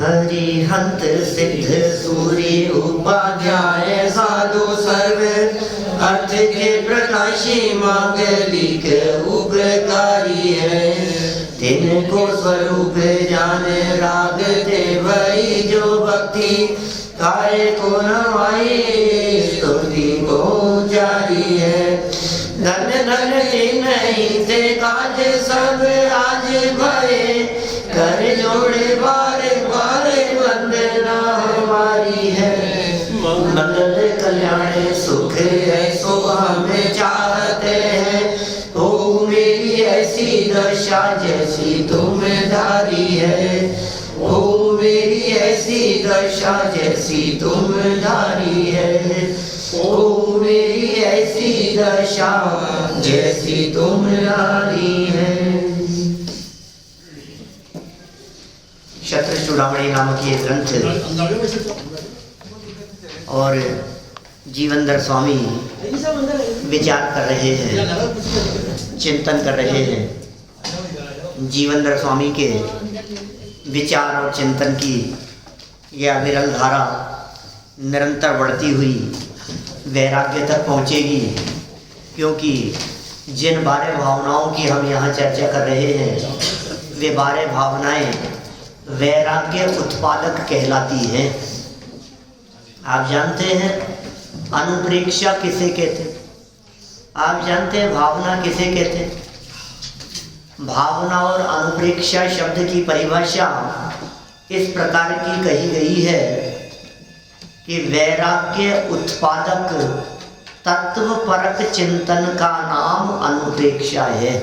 हरिहंत सिद्ध सूर्य उपाध्याय साधु सर्व अर्थ के प्रकाशी मांगलिक उग्रकारी है। तिनको स्वरूप जान राग ते वही जो भक्ति काय को नवाई स्तुति को जारी है। धन धन नहीं से काज सब आज भये कर जोड़े बारे बारे वंदना हमारी है। मंगल कल्याण सुख ऐसो हम चाहते हैं। हो मेरी ऐसी दशा जैसी तुम धारी है। हो मेरी ऐसी दशा जैसी तुम धारी है। ओ मेरी ऐसी दशा जैसी तुम धारी है। शत्र चूड़ामणि नामक ये ग्रंथ और जीवनधर स्वामी विचार कर रहे हैं, चिंतन कर रहे हैं। जीवनधर स्वामी के विचार और चिंतन की यह विरल धारा निरंतर बढ़ती हुई वैराग्य तक पहुँचेगी, क्योंकि जिन 12 भावनाओं की हम यहाँ चर्चा कर रहे हैं वे 12 भावनाएं वैराग्य उत्पादक कहलाती हैं। आप जानते हैं अनुप्रेक्षा किसे कहते हैं? आप जानते हैं भावना किसे कहते हैं? भावना और अनुप्रेक्षा शब्द की परिभाषा इस प्रकार की कही गई है कि वैराग्य उत्पादक तत्वपरक चिंतन का नाम अनुप्रेक्षा है।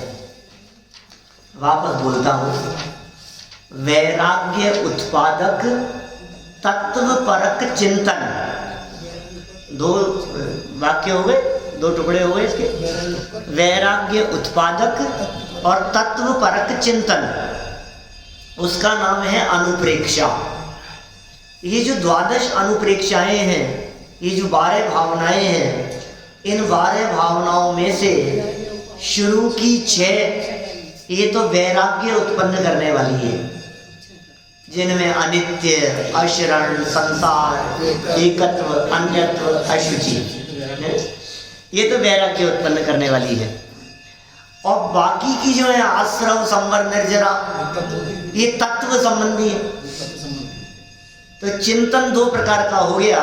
वापस बोलता हूँ, वैराग्य उत्पादक तत्वपरक चिंतन। 2 वाक्य हो गए, 2 टुकड़े हो गए इसके। वैराग्य उत्पादक और तत्वपरक चिंतन, उसका नाम है अनुप्रेक्षा। ये जो 12 अनुप्रेक्षाएं हैं, ये जो 12 भावनाएं हैं, इन 12 भावनाओं में से शुरू की 6 ये तो वैराग्य उत्पन्न करने वाली है, जिनमें अनित्य, अशरण, संसार, एकत्व, अन्यत्व, अशुचि, ये तो वैराग्य उत्पन्न करने वाली है। और बाकी की जो है आश्रव, संवर, निर्जरा, ये तत्व संबंधी है। तो चिंतन 2 प्रकार का हो गया,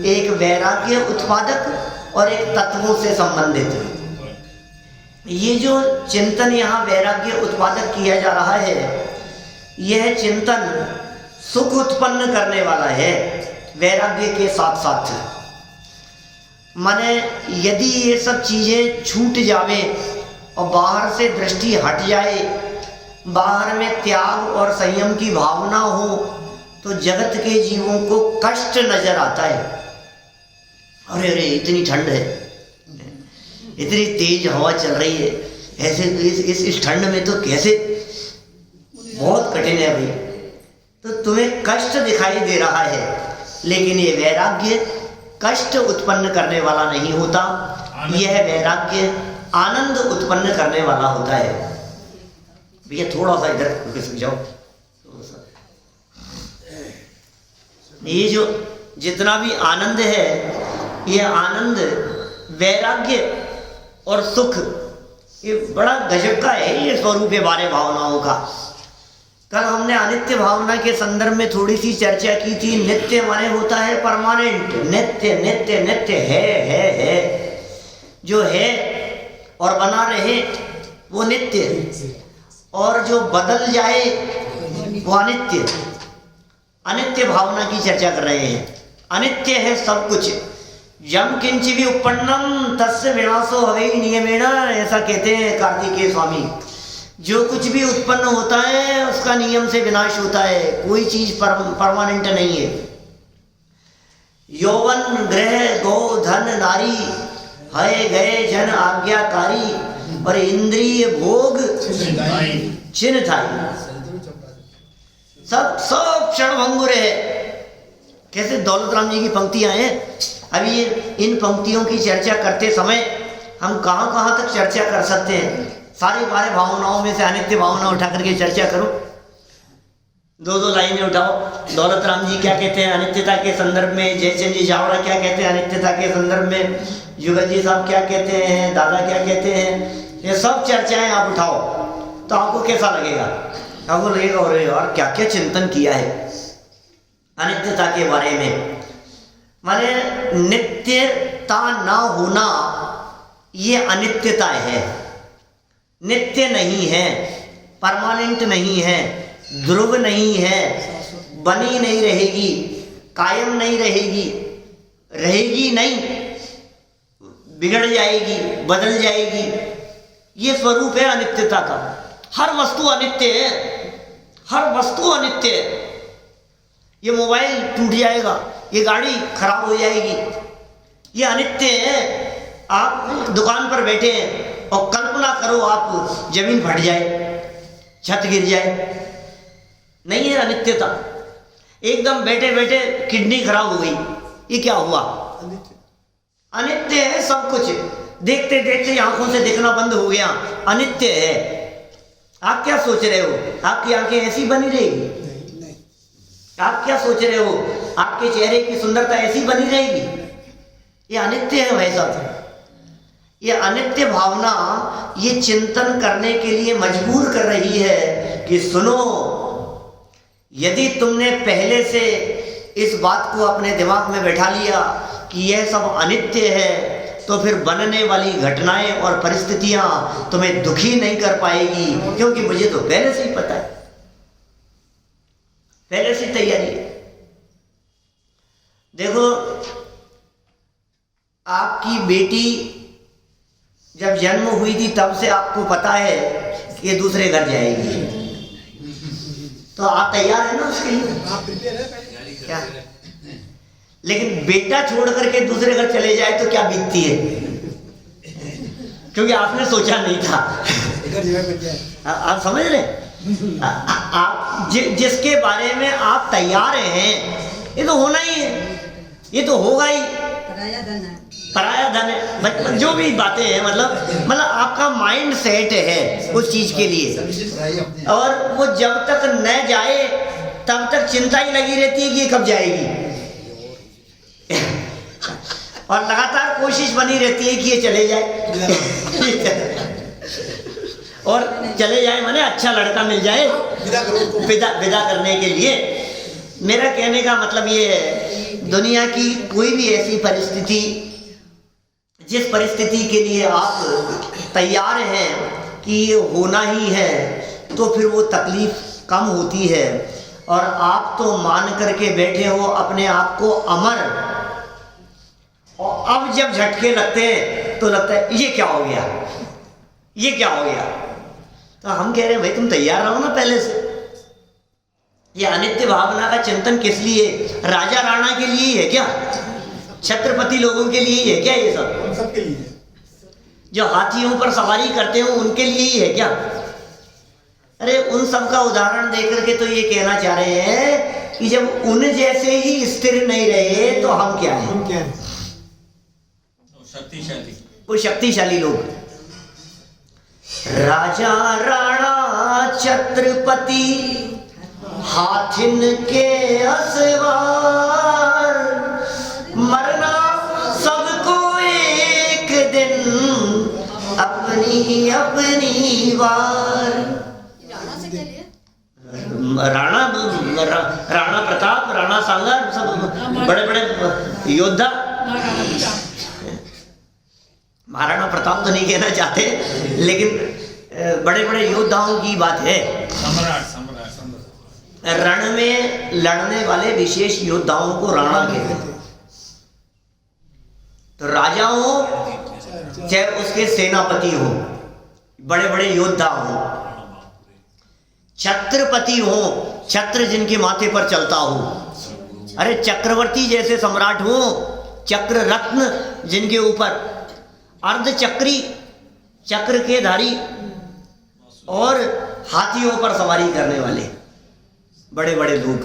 एक वैराग्य उत्पादक और एक तत्वों से संबंधित। ये जो चिंतन यहाँ वैराग्य उत्पादक किया जा रहा है, यह चिंतन सुख उत्पन्न करने वाला है वैराग्य के साथ साथ। माने यदि ये सब चीजें छूट जावे और बाहर से दृष्टि हट जाए, बाहर में त्याग और संयम की भावना हो, तो जगत के जीवों को कष्ट नजर आता है। अरे अरे इतनी ठंड है, इतनी तेज हवा चल रही है, ऐसे इस ठंड में तो कैसे, बहुत कठिन है भाई। तो तुम्हें कष्ट दिखाई दे रहा है, लेकिन ये वैराग्य कष्ट उत्पन्न करने वाला नहीं होता। यह वैराग्य आनंद उत्पन्न करने वाला होता है। भैया थोड़ा सा इधर जाओ। ये जो जितना भी आनंद है, यह आनंद वैराग्य और सुख, ये बड़ा गजब का है ये स्वरूप है 12 भावनाओं का। कल हमने अनित्य भावना के संदर्भ में थोड़ी सी चर्चा की थी। नित्य माने होता है परमानेंट, नित्य नित्य नित्य है, जो है और बना रहे वो नित्य, और जो बदल जाए वो अनित्य। अनित्य भावना की चर्चा कर रहे हैं। अनित्य है सब कुछ। यम किंच भी उपन्नम तस्य विनाशो हवे नियमेन, ऐसा कहते हैं कार्तिकेय स्वामी। जो कुछ भी उत्पन्न होता है उसका नियम से विनाश होता है, कोई चीज परमानेंट नहीं है। यौवन ग्रह गो धन नारी है गए जन आज्ञाकारी, और इंद्रिय भोग छिन्न थाई। सब क्षणभंगुर है। कैसे दौलत राम जी की पंक्तियां हैं। अभी ये इन पंक्तियों की चर्चा करते समय हम कहाँ कहाँ तक चर्चा कर सकते हैं। सारी 12 भावनाओं में से अनित्य भावना उठा करके चर्चा करो। दो लाइनें उठाओ। दौलत राम जी क्या कहते हैं अनित्यता के संदर्भ में, जयचंद जी जावड़ा क्या कहते हैं अनित्यता के संदर्भ में, जुगल जी साहब क्या कहते हैं, दादा क्या कहते हैं, ये सब चर्चाएं आप उठाओ तो आपको कैसा लगेगा? आपको लगेगा अरे यार क्या क्या चिंतन किया है अनित्यता के बारे में। माने नित्यता ना होना ये अनित्यता है, नित्य नहीं है, परमानेंट नहीं है, ध्रुव नहीं है, बनी नहीं रहेगी, कायम नहीं रहेगी, रहेगी नहीं, बिगड़ जाएगी, बदल जाएगी। ये स्वरूप है अनित्यता का। हर वस्तु अनित्य है, हर वस्तु अनित्य है। ये मोबाइल टूट जाएगा, ये गाड़ी खराब हो जाएगी, ये अनित्य है। आप दुकान पर बैठे हैं और कल्पना करो आप जमीन फट जाए, छत गिर जाए, नहीं है अनित्यता। एकदम बैठे बैठे किडनी खराब हो गई, ये क्या हुआ? अनित्य है सब कुछ। देखते देखते आंखों से दिखना बंद हो गया, अनित्य है। आप क्या सोच रहे हो? आपकी आंखें ऐसी बनी रहेगी? आप क्या सोच रहे हो? आपके चेहरे की सुंदरता ऐसी बनी रहेगी? ये अनित्य है भाई साहब। ये अनित्य भावना ये चिंतन करने के लिए मजबूर कर रही है कि सुनो, यदि तुमने पहले से इस बात को अपने दिमाग में बैठा लिया कि यह सब अनित्य है, तो फिर बनने वाली घटनाएं और परिस्थितियां तुम्हें दुखी नहीं कर पाएगी, क्योंकि मुझे तो पहले से ही पता है, पहले से तैयारी है। देखो, आपकी बेटी जब जन्म हुई थी तब से आपको पता है कि ये दूसरे घर जाएगी, तो आप तैयार है ना उसके लिए? क्या? लेकिन बेटा छोड़ करके दूसरे घर चले जाए तो क्या बीतती है? क्योंकि आपने सोचा नहीं था। आप समझ रहे? आप जिसके बारे में आप तैयार हैं, ये तो होना ही है, ये तो होगा ही। पराया धन है, जो भी बातें हैं, मतलब आपका माइंड सेट है उस चीज के लिए, और वो जब तक न जाए तब तक चिंता ही लगी रहती है कि ये कब जाएगी। और लगातार कोशिश बनी रहती है कि ये चले जाए और चले जाए माने अच्छा लड़का मिल जाए विदा करने के लिए। मेरा कहने का मतलब ये है, दुनिया की कोई भी ऐसी परिस्थिति जिस परिस्थिति के लिए आप तैयार हैं कि ये होना ही है, तो फिर वो तकलीफ कम होती है। और आप तो मान करके बैठे हो अपने आप को अमर, और अब जब झटके लगते हैं तो लगता है ये क्या हो गया, ये क्या हो गया। तो हम कह रहे हैं भाई तुम तैयार रहो ना पहले से। ये अनित्य भावना का चिंतन किस लिए? राजा राणा के लिए ही है क्या? छत्रपति लोगों के लिए ही है क्या? ये सब सबके लिए। जो हाथियों पर सवारी करते हो उनके लिए ही है क्या? अरे उन सब का उदाहरण देकर के तो ये कहना चाह रहे हैं कि जब उन जैसे ही स्थिर नहीं रहे तो हम क्या हैं? हम क्या हैं? शक्तिशाली, वो शक्तिशाली लोग। राजा राणा छत्रपति हाथिन के असवार, मरना सबको एक दिन अपनी अपनी बार। राणा प्रताप, राणा सांगा, सब बड़े बड़े योद्धा। महाराणा प्रताप तो नहीं कहना चाहते, लेकिन बड़े बड़े योद्धाओं की बात है। रण में लड़ने वाले विशेष योद्धाओं को राणा कहते हैं। तो राजा हो चाहे उसके सेनापति हो, बड़े बड़े योद्धा हो, छत्रपति हो, छत्र जिनके माथे पर चलता हो, अरे चक्रवर्ती जैसे सम्राट हो, चक्र रत्न जिनके ऊपर, अर्धचक्री चक्र के धारी और हाथियों पर सवारी करने वाले बड़े बड़े लोग।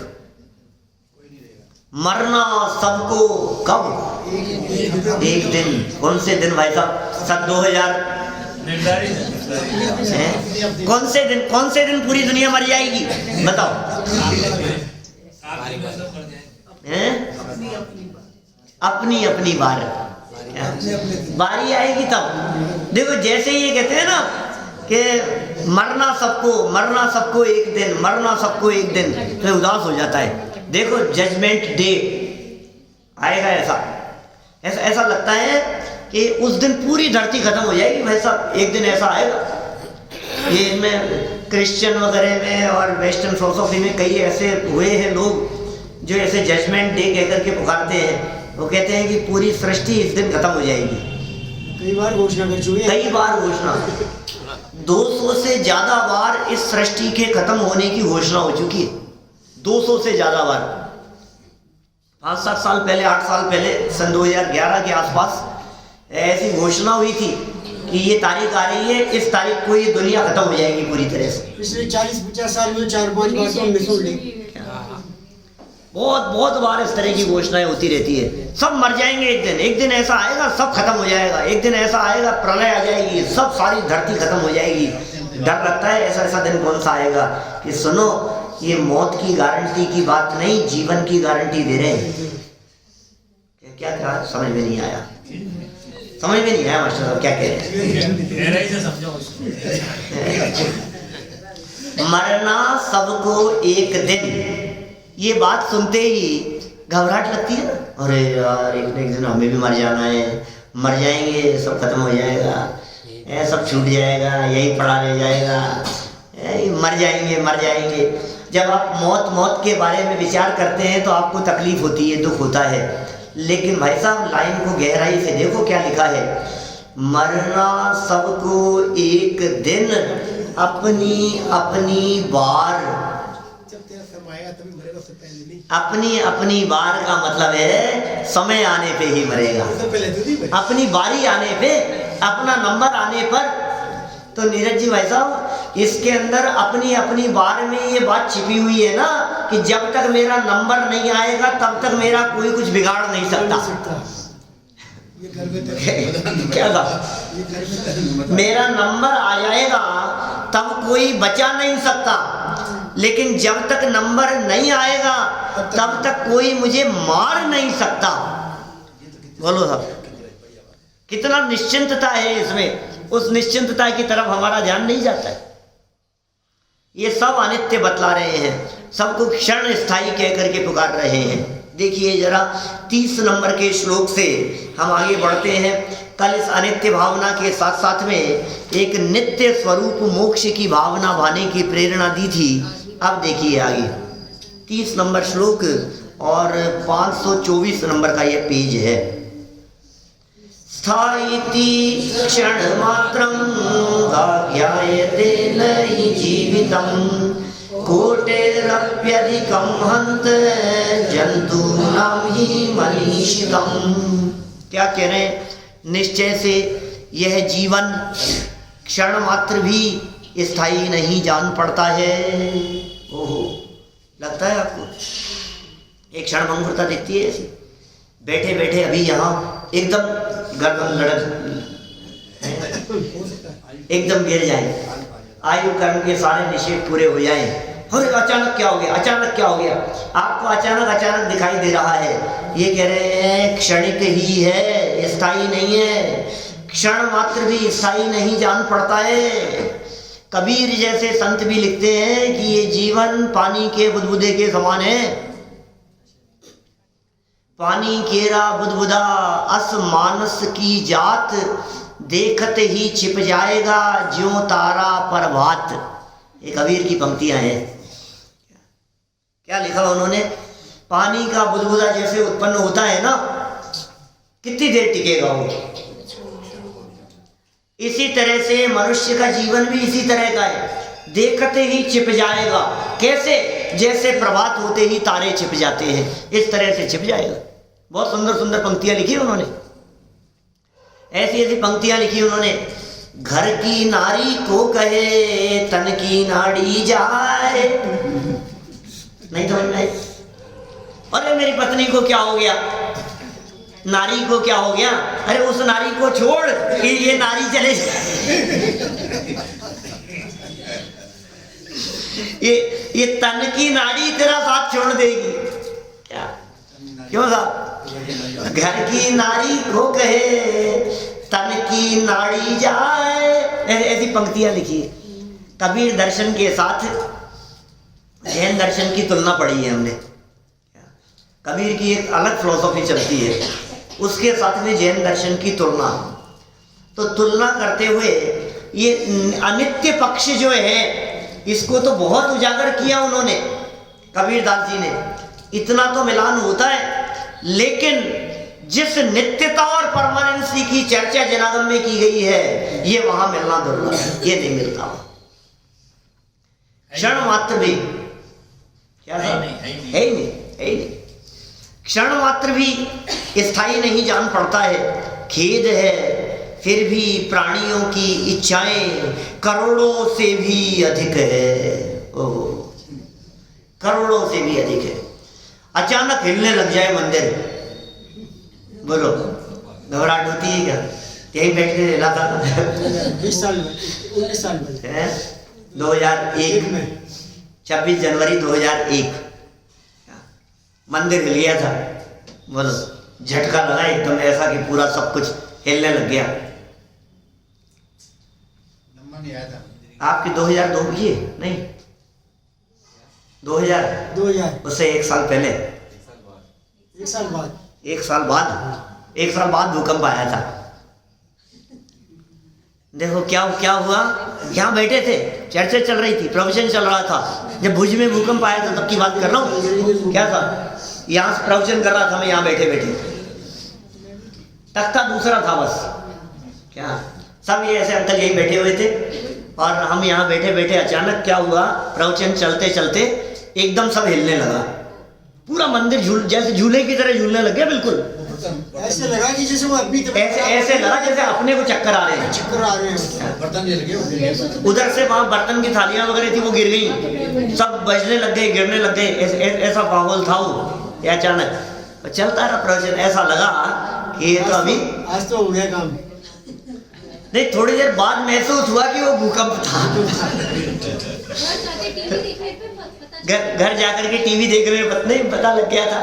मरना सबको कब? एक दिन। कौन से दिन भाई साहब? सन कौन से दिन पूरी दुनिया मर जाएगी बताओ? अपनी अपनी बारी आएगी तब। देखो जैसे ये कहते हैं ना कि मरना सबको एक दिन, मरना सबको एक दिन, तो उदास हो जाता है। देखो जजमेंट डे आएगा, ऐसा लगता है कि उस दिन पूरी धरती खत्म हो जाएगी। वैसा एक दिन ऐसा आएगा। ये इनमें क्रिश्चियन वगैरह में और वेस्टर्न फिलोसॉफी में कई ऐसे हुए हैं लोग जो ऐसे जजमेंट डे कह करके पुकारते हैं। वो कहते हैं कि पूरी सृष्टि इस दिन खत्म हो जाएगी। कई बार घोषणा कर चुके हैं। कई बार घोषणा 200 से ज्यादा बार इस सृष्टि के खत्म होने की घोषणा हो चुकी है। 200 से ज्यादा बार। 5-7 साल पहले, 8 साल पहले, सन 2011 के आसपास ऐसी घोषणा हुई थी कि ये तारीख आ रही है, इस तारीख को ये दुनिया खत्म हो जाएगी पूरी तरह से। पिछले 40-50 साल में 4-5 बार तो हमने सुन ली। बहुत बार इस तरह की घोषणाएं होती रहती है। सब मर जाएंगे एक दिन ऐसा आएगा सब खत्म हो जाएगा। एक दिन ऐसा आएगा प्रलय आ जाएगी, सब सारी धरती खत्म हो जाएगी। डर लगता है ऐसा दिन कौन सा आएगा कि सुनो ये मौत की गारंटी की बात नहीं, जीवन की गारंटी दे रहे हैं। क्या समझ में नहीं आया मास्टर साहब क्या कह रहे हैं? मरना सबको एक दिन, ये बात सुनते ही घबराहट लगती है ना। अरे यार एक दिन हमें भी मर जाना है, मर जाएंगे, सब खत्म हो जाएगा, सब छूट जाएगा, यही पड़ा रह जाएगा, मर जाएंगे। जब आप मौत के बारे में विचार करते हैं तो आपको तकलीफ होती है, दुख होता है। लेकिन भाई साहब लाइन को गहराई से देखो क्या लिखा है। मरना सबको एक दिन, अपनी अपनी बार। अपनी बार का मतलब है समय आने पे ही मरेगा। अपनी बारी आने पे, अपना नंबर आने पर। तो नीरज जी भाई साहब इसके अंदर अपनी बार में ये बात छिपी हुई है ना कि जब तक मेरा नंबर नहीं आएगा तब तक मेरा कोई कुछ बिगाड़ नहीं सकता। क्या था? मेरा नंबर आ जाएगा तब कोई बचा नहीं सकता, लेकिन जब तक नंबर नहीं आएगा तब तक कोई मुझे मार नहीं सकता। बोलो साहब कितना निश्चिंतता है इसमें। उस निश्चिंतता की तरफ हमारा ध्यान नहीं जाता है। ये सब अनित्य बतला रहे हैं, सबको क्षण स्थायी कह करके पुकार रहे हैं। देखिए जरा 30 नंबर के श्लोक से हम आगे बढ़ते हैं। कल इस अनित्य भावना के साथ साथ में एक नित्य स्वरूप मोक्ष की भावना भाने की प्रेरणा दी थी। अब देखिए आगे 30 नंबर श्लोक और 524 नंबर का यह पेज है। स्थायिति क्षण मात्रं भाग्यायते नहि जीवितं कोटेरप्यधिकं हन्त जन्तूनां हि मनीषितम्। क्या कह रहे हैं? निश्चय से यह जीवन क्षण मात्र भी स्थायी नहीं जान पड़ता है। ओहो लगता है आपको एक क्षण भंगुरता दिखती है ऐसी। बैठे बैठे अभी यहाँ एकदम गर्दन लड़क एकदम गिर जाए, आयु कर्म के सारे निषेध पूरे हो जाए। अरे अचानक क्या हो गया, अचानक क्या हो गया? आपको अचानक दिखाई दे रहा है। ये कह रहे हैं क्षणिक ही है, स्थायी नहीं है। क्षण मात्र भी स्थायी नहीं जान पड़ता है। कबीर जैसे संत भी लिखते हैं कि ये जीवन पानी के बुदबुदे के समान है। पानी केरा बुदबुदा अस मानस की जात, देखत ही छिप जाएगा ज्यों तारा प्रभात। ये कबीर की पंक्तियां हैं। क्या लिखा उन्होंने? पानी का बुदबुदा जैसे उत्पन्न होता है ना, कितनी देर टिकेगा वो? इसी तरह से मनुष्य का जीवन भी इसी तरह का है, देखते ही छिप जाएगा। कैसे? जैसे प्रभात होते ही तारे छिप जाते हैं, इस तरह से छिप जाएगा। बहुत सुंदर सुंदर पंक्तियां लिखी उन्होंने, ऐसी ऐसी पंक्तियां लिखी उन्होंने। घर की नारी को कहे तन की नाड़ी जाए। नहीं समझ में? अरे मेरी पत्नी को क्या हो गया? नारी को क्या हो गया? अरे उस नारी को छोड़, ये नारी चले ये तन की नारी तेरा साथ छोड़ देगी क्या? क्यों साहब? घर की नारी को कहे तन की नाड़ी जाए, ऐसी पंक्तियां लिखी है। कबीर दर्शन के साथ जैन दर्शन की तुलना पढ़ी है हमने। कबीर की एक अलग फिलॉसफी चलती है, उसके साथ में जैन दर्शन की तुलना। तो तुलना करते हुए ये अनित्य पक्ष जो है इसको तो बहुत उजागर किया उन्होंने, कबीरदास जी ने। इतना तो मिलान होता है, लेकिन जिस नित्यता और परमानेंसी की चर्चा जनागम में की गई है ये वहां मिलना दुर्लभ है, ये नहीं मिलता। क्षण मात्र भी क्या है ही नहीं, क्षण मात्र भी स्थायी नहीं जान पड़ता है। खेद है फिर भी प्राणियों की इच्छाएं करोड़ों से भी अधिक है। ओह, करोड़ों से भी अधिक है। अचानक हिलने लग जाए मंदिर, बोलो घबराहट होती है क्या? यहीं बैठ के हिला था 20 साल में, 19 साल में 2001 में 26 जनवरी 2001 मंदिर हिल गया था। बोलो झटका लगा एकदम ऐसा कि पूरा सब कुछ हिलने लग गया। आपकी 2002 की है? नहीं 2000 उससे 1 साल पहले, 1 साल बाद 1 साल बाद भूकंप आया था। देखो क्या हुआ। यहाँ बैठे थे, चर्चा चल रही थी, प्रवचन चल रहा था। जब भुज में भूकंप आया था तब की बात कर रहा हूँ। क्या था? यहाँ से प्रवचन कर रहा था मैं, यहाँ बैठे बैठे, तख्ता दूसरा था बस। क्या सब ये ऐसे अंकल यही बैठे हुए थे और हम यहाँ बैठे बैठे अचानक क्या हुआ, प्रवचन चलते चलते एकदम सब हिलने लगा। पूरा मंदिर जैसे झूले की तरह झूलने लग गया। बिल्कुल ऐसे लगा कि जैसे वो अभी ऐसे लगा जैसे अपने को चक्कर आ रहे हैं। बर्तन गिर गए, उधर से वहां बर्तन की थालियां वगैरह थी वो गिर गई, सब बजने लग गए, गिरने लग गए। ऐसा माहौल था वो। अचानक चलता रहा प्रवचन, ऐसा लगा कि ये तो अभी आज तो हो गया काम। नहीं, थोड़ी देर बाद महसूस हुआ कि वो भूकंप था। घर जाकर के टीवी देख रहे पता लग गया था।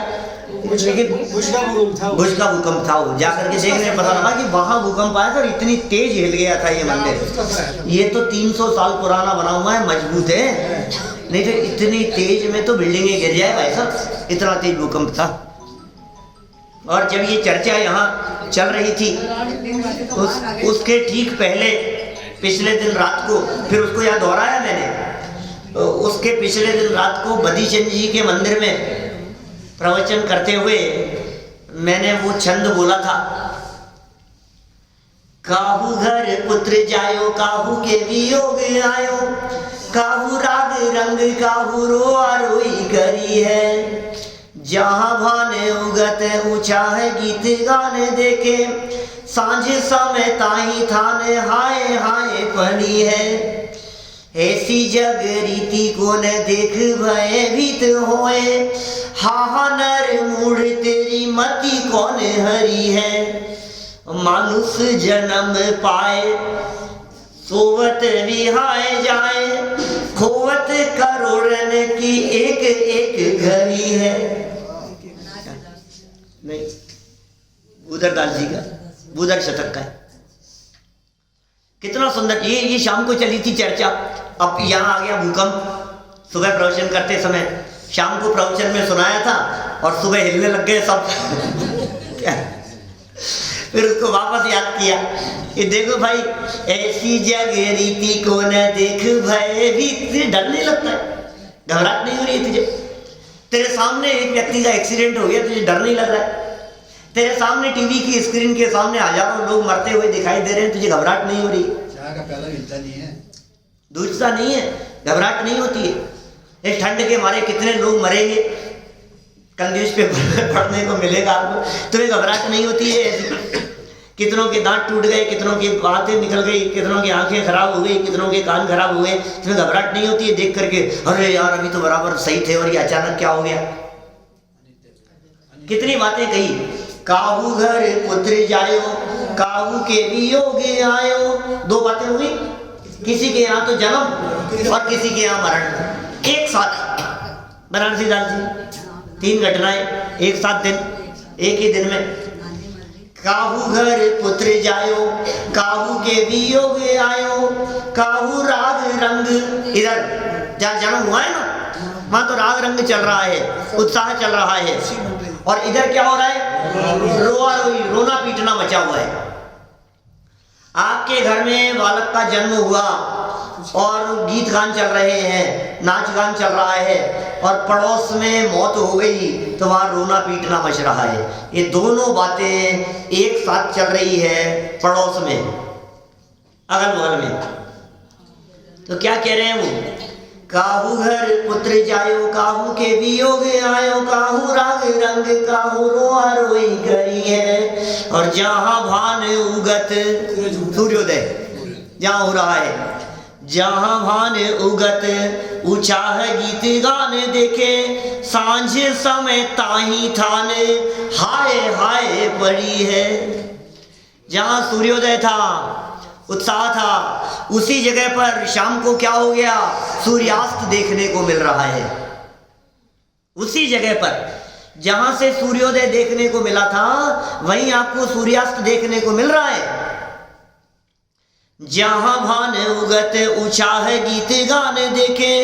लेकिन भुज का भूकंप था वो। जाकर के देखने पता लगा कि वहां भूकंप आया था और इतनी तेज हिल गया था ये मंदिर। ये तो 300 साल पुराना बना हुआ है, मजबूत है, नहीं तो इतनी तेज में तो बिल्डिंगें गिर जाए भाई साहब, इतना तेज भूकंप था। और जब ये चर्चा यहाँ चल रही थी उसके ठीक पहले पिछले दिन रात को, फिर उसको यहाँ दोहराया मैंने, उसके पिछले दिन रात को बदीचंद जी के मंदिर में प्रवचन करते हुए मैंने वो छंद बोला था, काहू घर पुत्र जायो, काहू के वियोग आयो, काहू राग रंग काहू रोआ रोई करी है, जहाँ भाने उगत ऊंचा है गीत गाने देखे, सांझ समय ताही थाने हाय हाय पड़ी है, ऐसी जग रीति को न देख भय भीत होए, हा नर मूढ़ तेरी मति कौन हरी है, मानुष जन्म पाए सोवत रिहाए जाए, खोवत करोड़न की एक एक घड़ी है। नहीं, बूदरदास जी का बूदर शतक का है। कितना सुंदर। ये शाम को चली थी चर्चा, अब यहाँ आ गया भूकंप। सुबह प्रवचन करते समय शाम को प्रवचन में सुनाया था और सुबह हिलने लग गए सब। क्या? फिर उसको वापस याद किया कि देखो भाई, ऐसी जग रीति को न देख भय भी। तुझे डर नहीं लगता है? घबराहट नहीं हो रही है तुझे? तेरे सामने एक व्यक्ति का एक्सीडेंट हो गया, तुझे डर नहीं लग रहा है? तेरे सामने टीवी की स्क्रीन के सामने हजारों लोग मरते हुए दिखाई दे रहे हैं, तुझे घबराहट नहीं हो रही? दूसरा नहीं है, घबराहट नहीं होती है। इस ठंड के मारे कितने लोग मरेंगे, कल न्यूज पेपर पढ़ने को मिलेगा आपको। तुम्हें घबराहट नहीं होती है ऐसी? कितनों के दांत टूट गए, कितनों की बातें निकल गई, कितनों की आंखें खराब हो गई, कितनों के कान खराब हो गए। तुम्हें घबराहट नहीं होती है देख करके, अरे यार अभी तो बराबर सही थे और ये अचानक क्या हो गया? कितनी बातें कही। काहू घर पुत्र जायो, काहू के वियोग आयो। दो बातें हुई, किसी के यहाँ तो जन्म और किसी के यहाँ मरण एक साथ। बनारसी दास जी 3 घटनाएं एक साथ, दिन एक ही दिन में। काहू घर पुत्र जायो, काहू के वियोग आयो, काहू राग रंग। इधर जहाँ जन्म हुआ है ना, वहां तो राग रंग चल रहा है, उत्साह चल रहा है, और इधर क्या हो रहा है? रोआ रोई, रोना पीटना मचा हुआ है। आपके घर में बालक का जन्म हुआ और गीत गान चल रहे हैं, नाच गान चल रहा है, और पड़ोस में मौत हो गई तो वहां रोना पीटना मच रहा है। ये दोनों बातें एक साथ चल रही है पड़ोस में, अगल बगल में। तो क्या कह रहे हैं वो? काहू घर पुत्र जायो, काहू के वियोग आयो, काहू राग रंग, काहू रोआ रोई करी है। और जहां भान उगत, सूर्योदय जहां हो रहा है, जहां भान उगत ऊंचा है गीत गान देखे, सांझ समय ताही थान हाय हाय पड़ी है। जहां सूर्योदय था, उत्साह था, उसी जगह पर शाम को क्या हो गया? सूर्यास्त देखने को मिल रहा है। उसी जगह पर जहां से सूर्योदय देखने को मिला था, वहीं आपको सूर्यास्त देखने को मिल रहा है। जहां भान उगत ऊंचा है गीत गान देखे,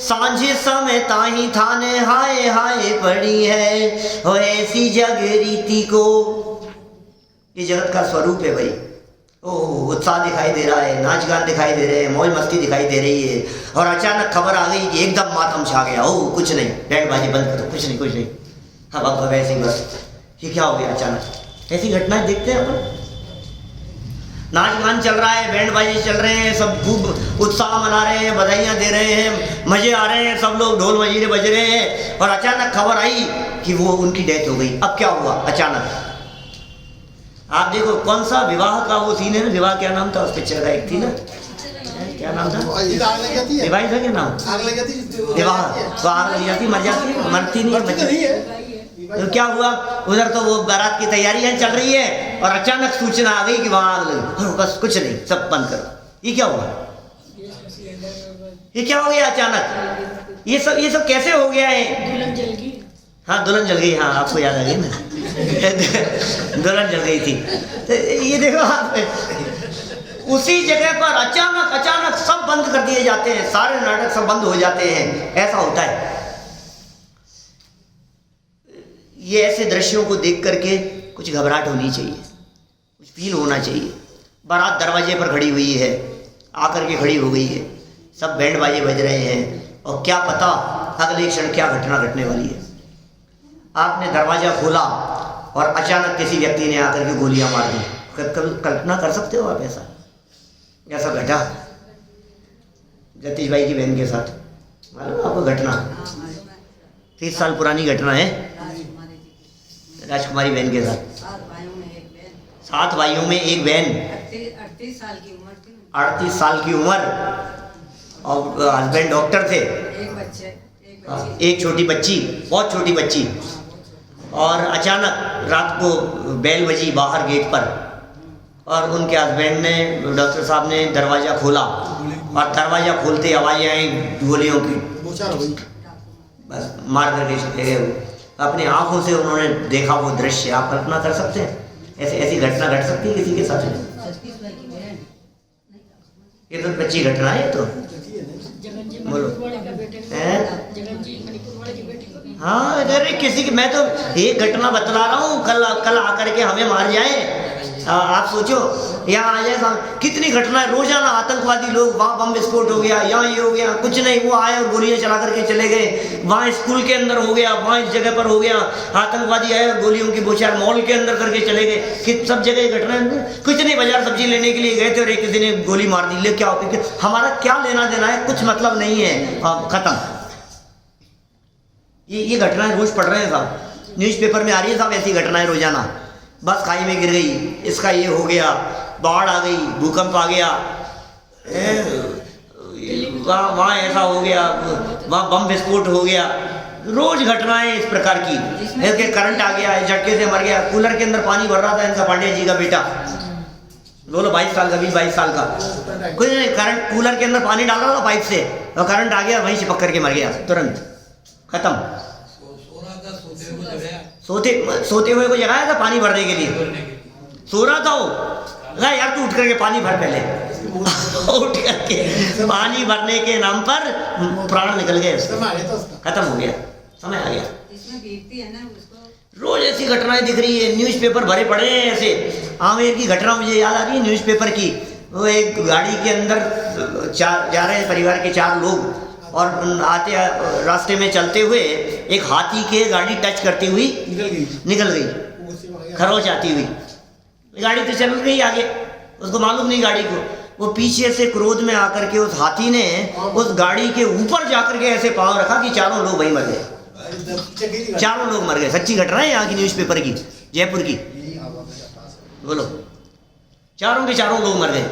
सांझ समय ताही थाने हाय हाय पड़ी है। हो ऐसी जग रीति को, ये जगत का स्वरूप है भाई। ओह, उत्साह दिखाई दे रहा है, नाच गान दिखाई दे रहे हैं, मौज मस्ती दिखाई दे रही है, और अचानक खबर आ गई कि एकदम मातम छा गया। ओह कुछ नहीं, बैंड बाजी बंद करो, कुछ नहीं कुछ नहीं। हाँ अब वैसे ही बस, ये क्या हो गया अचानक? ऐसी घटनाएं देखते हैं अपन। नाच गान चल रहा है, बैंड बाजी चल रहे हैं, सब खूब उत्साह मना रहे हैं, बधाइयाँ दे रहे हैं, मजे आ रहे हैं, सब लोग ढोल मजीरे बज रहे हैं, और अचानक खबर आई कि वो उनकी डेथ हो गई। अब क्या हुआ अचानक? आप देखो कौन सा विवाह का वो सीन है ना, विवाह क्या नाम था उस पिक्चर का? एक थी ना, क्या नाम था? विवाह था क्या नाम? विवाह। तो आग लग जाती, मर जाती, मरती नहीं है। तो क्या हुआ उधर? तो वो बारात की तैयारियां चल रही है, और अचानक सूचना आ गई कि वहां आग लगी। बस कुछ नहीं, सब बंद करो। ये क्या हुआ? ये क्या हो गया अचानक? ये सब कैसे हो गया है? दुल्हन जल गई। हाँ दुल्हन जल गई, हाँ आपको याद आ गई ना, दुल्हन जल गई थी। तो ये देखो आप, उसी जगह पर अचानक सब बंद कर दिए जाते हैं, सारे नाटक सब बंद हो जाते हैं। ऐसा होता है। ये ऐसे दृश्यों को देख करके कुछ घबराहट होनी चाहिए, कुछ फील होना चाहिए। बारात दरवाजे पर खड़ी हुई है, आकर के खड़ी हो गई है, सब बैंड बाजे बज रहे हैं, और क्या पता अगले क्षण क्या घटना घटने वाली है। आपने दरवाजा खोला और अचानक किसी व्यक्ति ने आकर के गोलियां मार दी। कल्पना कर सकते हो आप? ऐसा घटा जतीश भाई की बहन के साथ, मालूम आपको घटना? 30 साल पुरानी घटना है, राजकुमारी बहन के साथ। 7 भाइयों में एक बहन, 38 साल की उम्र, और हस्बैंड डॉक्टर थे, एक छोटी बच्ची, बहुत छोटी बच्ची। और अचानक रात को बेल बजी बाहर गेट पर, और उनके हस्बैंड ने, डॉक्टर साहब ने दरवाज़ा खोला, और दरवाज़ा खोलते आवाज़ें आई गोलियों की, बस मार करके चले गए। अपनी आंखों से उन्होंने देखा वो दृश्य। आप कल्पना कर सकते हैं? ऐसी घटना घट सकती है किसी के साथ में? ये तो सच्ची घटना है। तो बोलो, हाँ अरे किसी की, मैं तो एक घटना बतला रहा हूँ, कल आकर के हमें मार जाए। आप सोचो यहाँ आ जाए, कितनी घटनाएं रोजाना, आतंकवादी लोग, वहाँ बम विस्फोट हो गया, यहाँ ये हो गया, कुछ नहीं, वो आए और गोलियां चला करके चले गए, वहाँ स्कूल के अंदर हो गया, वहाँ इस जगह पर हो गया, आतंकवादी आए और गोलियों की बौछार मॉल के अंदर करके चले गए। कि सब जगह घटनाएं, कुछ नहीं, बाजार सब्जी लेने के लिए गए थे और एक किसी ने गोली मार दी। ले क्या होती, हमारा क्या लेना देना है, कुछ मतलब नहीं है, खत्म। ये घटनाएं रोज पढ़ रहे हैं साहब, न्यूज़पेपर में आ रही है साहब, ऐसी घटनाएं रोजाना। बस खाई में गिर गई, इसका ये हो गया, बाढ़ आ गई, भूकंप आ गया, वहाँ ऐसा हो गया, वहाँ बम विस्फोट हो गया, रोज घटनाएं इस प्रकार की। इसके करंट आ गया, झटके से मर गया, कूलर के अंदर पानी भर रहा था इनका पांडे जी का बेटा, बोलो 22 साल का, 22 साल का, कुछ नहीं, करंट कूलर के अंदर पानी डाल रहा था पाइप से और करंट आ गया, वहीं चिपक करके मर गया, तुरंत खत्म। सोते हुए को जगाया था पानी भरने के लिए, सो रहा था वो, कहा यार तू उठ करके पानी भर पहले। उठ करके पानी भरने के नाम पर प्राण निकल गए, खत्म हो गया, समय आ गया। रोज ऐसी घटनाएं दिख रही है, न्यूज़पेपर भरे पड़े हैं ऐसे। आमेर की घटना मुझे याद आ रही है न्यूज़पेपर की। वो एक गाड़ी के अंदर जा रहे हैं परिवार के 4 लोग और आते रास्ते में चलते हुए एक हाथी के गाड़ी टच करती हुई निकल गई, खरोच आती हुई। गाड़ी तो चल गई आगे, उसको मालूम नहीं गाड़ी को। वो पीछे से क्रोध में आकर के उस हाथी ने उस गाड़ी के ऊपर जाकर के ऐसे पांव रखा कि 4 लोग वहीं मर गए, 4 लोग मर गए। सच्ची घटना है यहाँ की, न्यूज़पेपर की, जयपुर की। बोलो, 4 के 4 लोग मर गए।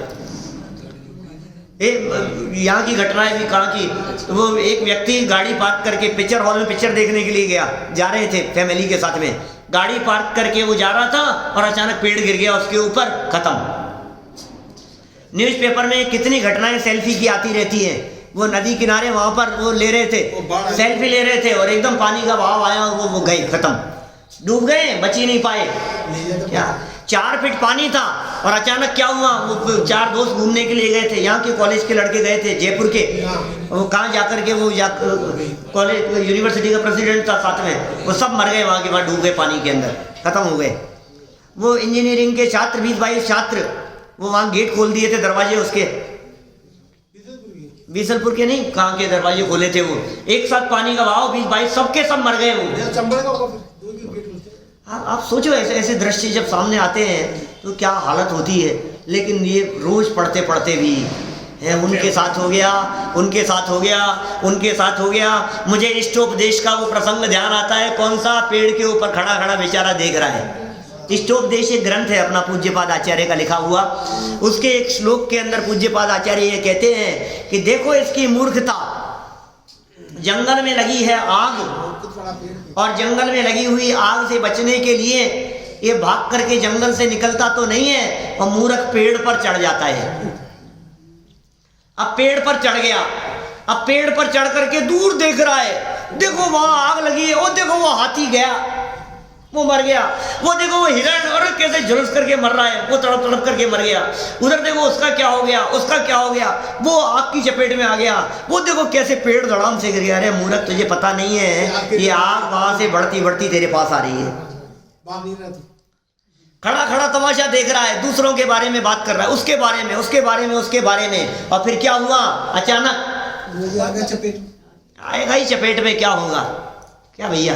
यहाँ की घटनाएं भी कहाँ की। वो एक व्यक्ति गाड़ी पार्क करके पिक्चर हॉल में पिक्चर देखने के लिए जा रहे थे फैमिली के साथ में। गाड़ी पार्क करके वो जा रहा था और अचानक पेड़ गिर गया उसके ऊपर, खत्म। न्यूज़पेपर में कितनी घटनाएं सेल्फी की आती रहती हैं। वो नदी किनारे वहां पर वो ले रहे थे, सेल्फी ले रहे थे और एकदम पानी का बहाव आया, वो गए, खत्म, डूब गए, बच ही नहीं पाए। क्या 4 फीट पानी था और अचानक क्या हुआ, वो 4 दोस्त घूमने के लिए गए थे, यहाँ के कॉलेज के लड़के गए थे, जयपुर के। वो कहाँ जाकर के वो कॉलेज यूनिवर्सिटी का प्रेसिडेंट था साथ में, वो सब मर गए वहाँ के, वहाँ डूब गए पानी के अंदर, खत्म हो गए। वो इंजीनियरिंग के छात्र 20-22 छात्र, वो वहाँ गेट खोल दिए थे, दरवाजे उसके, बीसलपुर के नहीं, कहाँ के दरवाजे खोले थे वो, एक साथ पानी का बहाव, 20-22 सबके सब मर गए वो। आप सोचो ऐसे ऐसे दृश्य जब सामने आते हैं तो क्या हालत होती है। लेकिन ये रोज पढ़ते पढ़ते भी है, उनके साथ हो गया, उनके साथ हो गया, उनके साथ हो गया। मुझे इष्टोपदेश का वो प्रसंग ध्यान आता है, कौन सा, पेड़ के ऊपर खड़ा खड़ा बेचारा देख रहा है। इष्टोपदेश एक ग्रंथ है अपना पूज्यपाद आचार्य का लिखा हुआ। उसके एक श्लोक के अंदर पूज्यपाद आचार्य ये कहते हैं कि देखो इसकी मूर्खता, जंगल में लगी है आग और जंगल में लगी हुई आग से बचने के लिए ये भाग करके जंगल से निकलता तो नहीं है और मूर्ख पेड़ पर चढ़ जाता है। अब पेड़ पर चढ़ गया, अब पेड़ पर चढ़ करके दूर देख रहा है, देखो वहां आग लगी है, वो देखो वो हाथी गया, वो मर गया, वो देखो वो हिरण और कैसे झुलस करके मर रहा है, वो तड़प तड़प करके मर गया, उधर देखो उसका क्या हो गया, उसका क्या हो गया, वो आग की चपेट में आ गया, वो देखो कैसे पेड़ धड़ाम से गिर गया। अरे मूर्ख, तुझे पता नहीं है ये आग वहां से बढ़ती बढ़ती तेरे पास आ रही है। खड़ा खड़ा तमाशा देख रहा है, दूसरों के बारे में बात कर रहा है, उसके बारे में, उसके बारे में, उसके बारे में। और फिर क्या हुआ, अचानक आएगा ही चपेट में। क्या होगा, क्या भैया,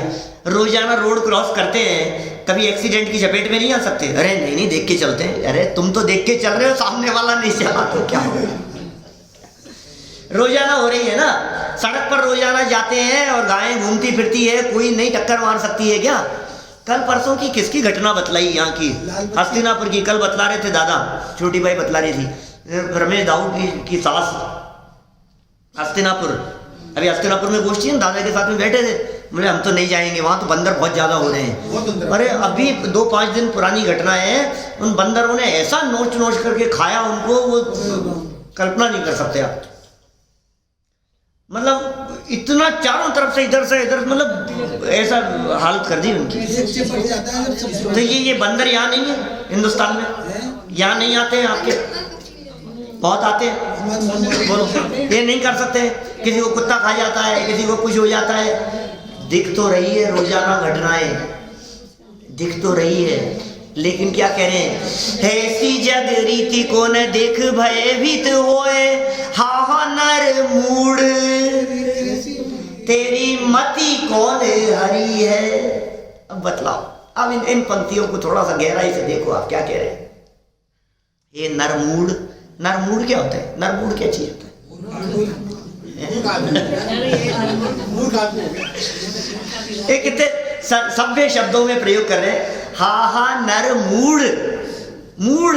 रोजाना रोड क्रॉस करते हैं, कभी एक्सीडेंट की चपेट में नहीं आ सकते? अरे नहीं नहीं, देख के चलते हैं। अरे तुम तो देख के चल रहे हो, सामने वाला नहीं चला तो क्या होगा। रोजाना हो रही है ना, सड़क पर रोजाना जाते हैं और गायें घूमती फिरती है, कोई नहीं टक्कर मार सकती है क्या? कल परसों की किसकी घटना बतलाई यहाँ की, हस्तिनापुर की, कल बतला रहे थे दादा, छोटी भाई बतला रही थी, रमेश दाऊद की सास, हस्तिनापुर। अभी हस्तिनापुर में गोष्ठी है, दादा के साथ में बैठे थे, बोले हम तो नहीं जाएंगे, वहाँ तो बंदर बहुत ज़्यादा हो रहे हैं। अरे अभी 2-5 दिन पुरानी घटना है, उन बंदरों ने ऐसा नोच नोच करके खाया उनको, वो कल्पना नहीं कर सकते आप। मतलब इतना चारों तरफ से, इधर से इधर, मतलब ऐसा हालत कर दी उनकी। तो ये बंदर यहाँ नहीं है हिंदुस्तान में, यहाँ नहीं आते हैं, आपके बहुत आते हैं। बोलो, ये नहीं कर सकते। किसी को कुत्ता खा जाता है, किसी को कुछ हो जाता है। दिख तो रही है रोजाना घटनाएं, दिख तो रही है, लेकिन क्या कह रहे हैं, ऐसी जग रीति को न देख भयभीत होए, हा नर मूड तेरी मति कौन हरी है। अब बतलाओ, अब इन पंक्तियों को थोड़ा सा गहराई से देखो, आप क्या कह रहे हैं। ये नरमूड, नरमूड क्या होता है, नरमूड क्या चीज होता है? ये कितने सभ्य शब्दों में प्रयोग कर रहे हैं। हा नर मूड, मूड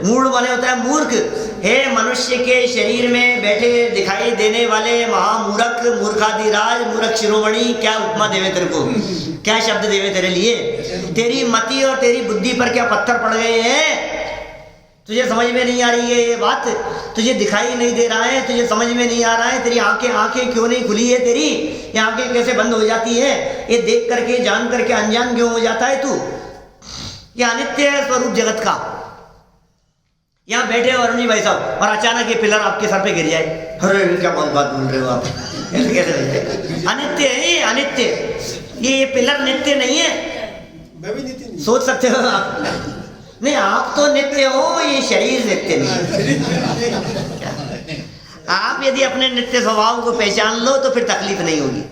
मूड माने होता है मूर्ख, हे मनुष्य के शरीर में बैठे दिखाई देने वाले महामूर्ख, मूर्खाधिराज, मूर्ख शिरोमणि, क्या उपमा देवे तेरे को, क्या शब्द देवे तेरे लिए? तेरी मति और तेरी बुद्धि पर क्या पत्थर पड़ गए हैं? तुझे समझ में नहीं आ रही है ये बात? तुझे दिखाई नहीं दे रहा है, तुझे समझ में नहीं आ रहा है? तेरी आंखें क्यों नहीं खुली है? तेरी ये आंखें कैसे बंद हो जाती है? ये देख करके जान करके अनजान क्यों हो जाता है तू? ये अनित्य है स्वरूप जगत का। यहाँ बैठे हो अरुण जी भाई साहब और अचानक ये पिलर आपके सर पे गिर जाए, अरे क्या बात बोल रहे हो आप? कैसे अनित्य है ये, अनित्य। ये पिलर नित्य नहीं है। मैं भी नित्य नहीं। सोच सकते हो आप? नहीं, आप तो नित्य हो, ये शरीर नित्य नहीं। आप यदि अपने नित्य स्वभाव को पहचान लो तो फिर तकलीफ नहीं होगी।